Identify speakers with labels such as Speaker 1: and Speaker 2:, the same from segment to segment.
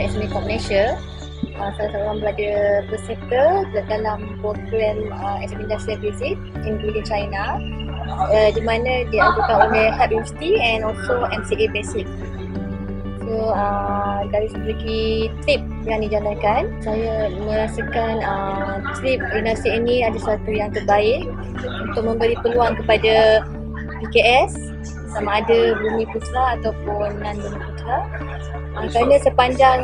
Speaker 1: SME Corp Malaysia. Salah seorang berada peserta dalam program SME Industrial Visit in Guilin, China, di mana dianjurkan oleh Hub University and also MCA Basic. So dari segi trip yang dijalankan, saya merasakan trip industri ini ada sesuatu yang terbaik untuk memberi peluang kepada PKS, sama ada bumi putra ataupun non bumi putra. Kerana sepanjang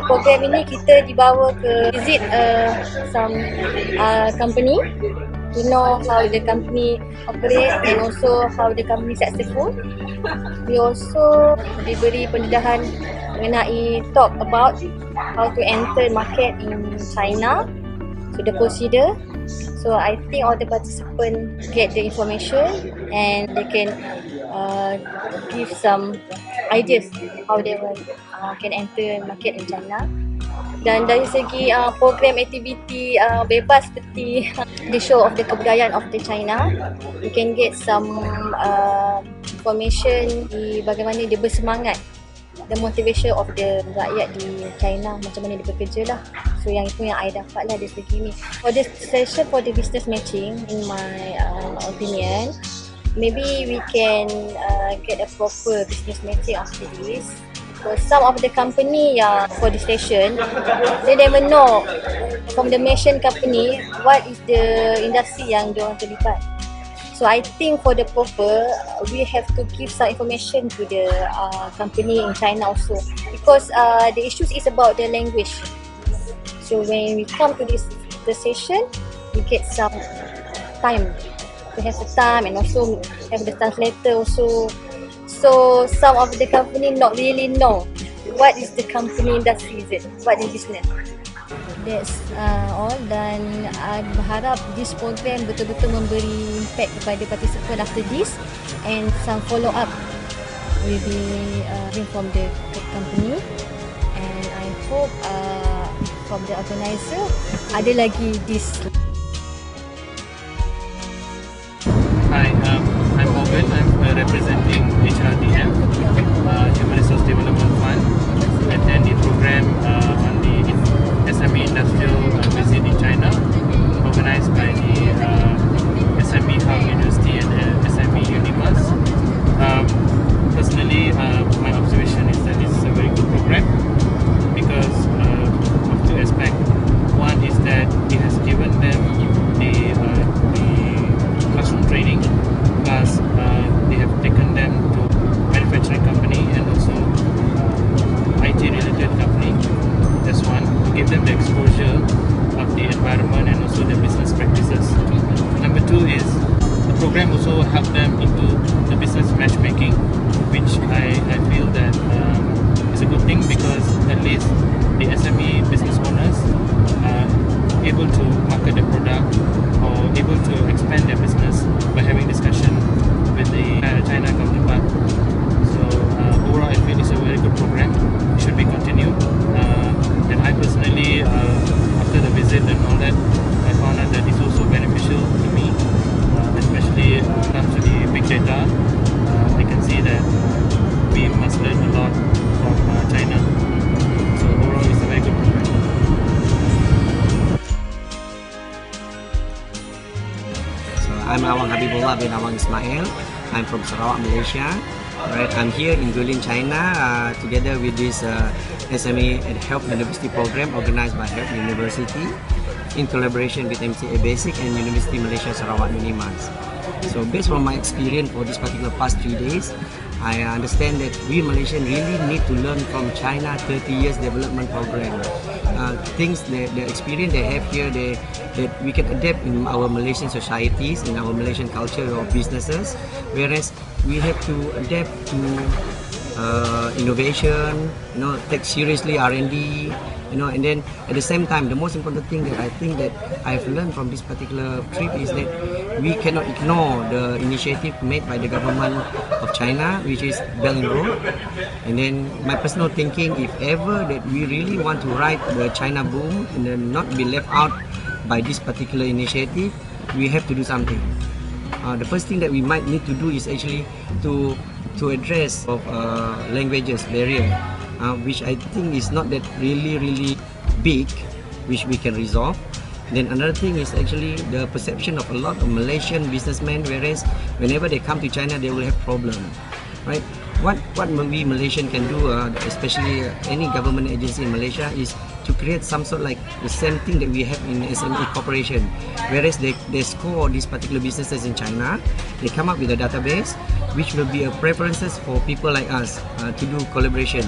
Speaker 1: program ini kita dibawa ke visit some company to know how the company operate and also how the company successful. We also diberi pendedahan mengenai talk about how to enter market in China, so the procedure. So I think all the participants get the information and they can give some ideas how they can enter market in China. Dan dari segi program aktiviti bebas seperti the show of the kebudayaan of the China, you can get some information di bagaimana dia bersemangat, the motivation of the rakyat di China, macam mana dia bekerja lah. So yang itu yang I dapat lah dari segi ni. For this session for the business matching, in my opinion, maybe we can get a proper business matching after this. So some of the company for the station, they never know from the Malaysian company what is the industry yang diorang terlibat. So I think for the proper, we have to give some information to the company in China also, because the issues is about the language. So when we come to the session, we get some time to have the time and also have the translator also. So some of the company not really know what is the company industry, is it? What is business? That's all, dan berharap this program betul-betul memberi impact kepada participant after this, and some follow up will be from the company, and I hope from the organizer ada lagi this.
Speaker 2: Hi, I'm Owen. I'm representing HRDM, Human Resource Development Fund, attend the program on the SME Industrial Visit in China, organized by the SME Hub University and SME Unimas. Personally, my observation is that it's a very good program because of two aspects. One is that it has given them the classroom training, plus they have taken them to manufacturing company and also IT related company. That's one, to give them the exposure of the environment and also the business practices. Number two is the program also helped them into the business matchmaking, which I feel that is a good thing, because at least the SME business owners are able to market the product or able to expand their business by having discussion with the China counterpart. So overall, I feel it's a very good program. It should be continued. And I personally, after the visit and all that, I found out that it's also beneficial to me, especially when it comes to the big data. I can see that we must learn a lot from China. So overall, it's a very good program.
Speaker 3: I'm Awang Habibullah bin Awang Ismail. I'm from Sarawak, Malaysia. Right, I'm here in Guilin, China, together with this SME and Health University program organized by Health University in collaboration with MCA Basic and University Malaysia Sarawak Unimas. So based on my experience for this particular past 3 days, I understand that we Malaysians really need to learn from China 30 years development program. Things that the experience they have here, that we can adapt in our Malaysian societies, in our Malaysian culture of businesses, whereas we have to adapt to innovation, take seriously R&D, and then at the same time, the most important thing that I think that I've learned from this particular trip is that we cannot ignore the initiative made by the government of China, which is Belt and Road. And then my personal thinking, if ever that we really want to ride the China boom and then not be left out by this particular initiative, we have to do something. The first thing that we might need to do is actually to address of languages barrier. which I think is not that really big, which we can resolve. Then another thing is actually the perception of a lot of Malaysian businessmen, whereas whenever they come to China, they will have problem, right? What we Malaysian can do, especially any government agency in Malaysia, is to create some sort like the same thing that we have in SME corporation. Whereas they score these particular businesses in China, they come up with a database which will be a preferences for people like us to do collaboration.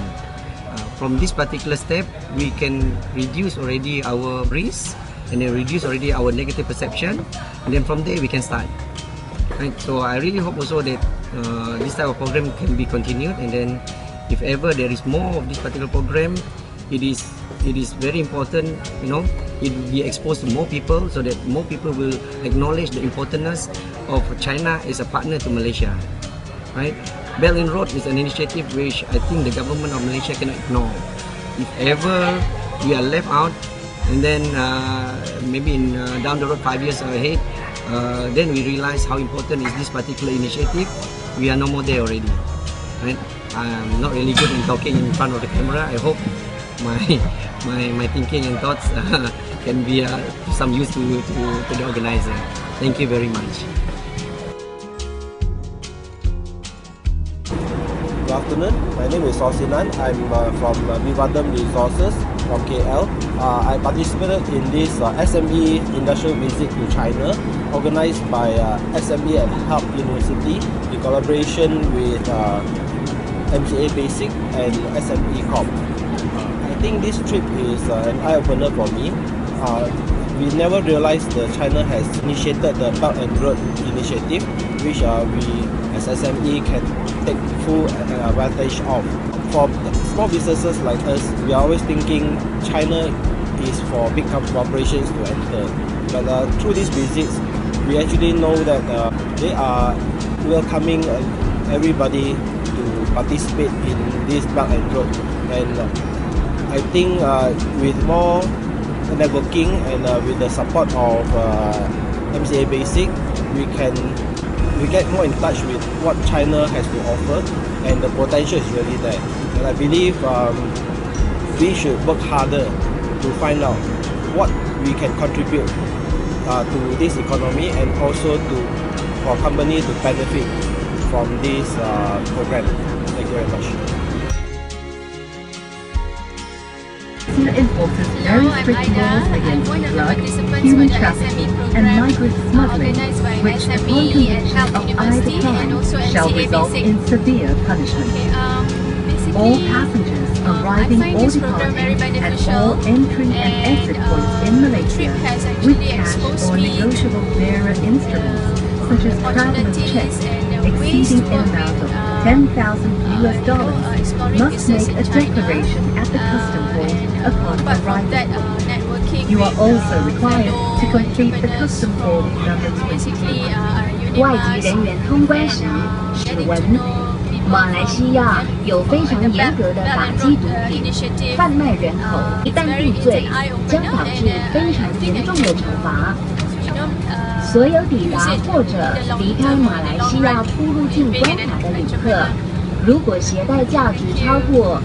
Speaker 3: From this particular step, we can reduce already our risk and then reduce already our negative perception, and then from there we can start. Right? So I really hope also that this type of program can be continued, and then if ever there is more of this particular program, it is very important, you know, it will be exposed to more people so that more people will acknowledge the importance of China as a partner to Malaysia. Right? Belt and Road is an initiative which I think the government of Malaysia cannot ignore. If ever we are left out, and then maybe in down the road 5 years ahead, then we realize how important is this particular initiative. We are no more there already, right? I'm not really good in talking in front of the camera. I hope my thinking and thoughts can be some use to the organizer. Thank you very much.
Speaker 4: Good afternoon, my name is Sosinan. I'm from Vivadam Resources from KL. I participated in this SME industrial visit to China organized by SME at Hub University in collaboration with MCA Basic and SME Corp. I think this trip is an eye-opener for me. We never realized that China has initiated the Belt and Road initiative, which we as SME can take full advantage of. For small businesses like us, we are always thinking China is for big corporations to enter. But through these visits, we actually know that they are welcoming everybody to participate in this Belt and Road. And I think with more networking and with the support of MCA Basic, we get more in touch with what China has to offer, and the potential is really there. And I believe we should work harder to find out what we can contribute to this economy, and also for company to benefit from this program. Thank you very much.
Speaker 5: Enforces very strict laws against drug, human trafficking, and migrant smuggling, which, upon conviction of either crime, shall result in severe punishment. All passengers arriving or departing at all entry and exit points in Malaysia with cash or negotiable bearer instruments, such as traveler's checks, exceeding an amount of $10,000 must make a declaration at the custom point upon arrival. You are also required to complete the custom form number 22.
Speaker 6: 外籍人员通关时，指纹。马来西亚有非常严格的打击毒品、贩卖人口，一旦定罪，将导致非常严重的惩罚。所有抵达或者离开马来西亚出入境关卡的旅客，如果携带价值超过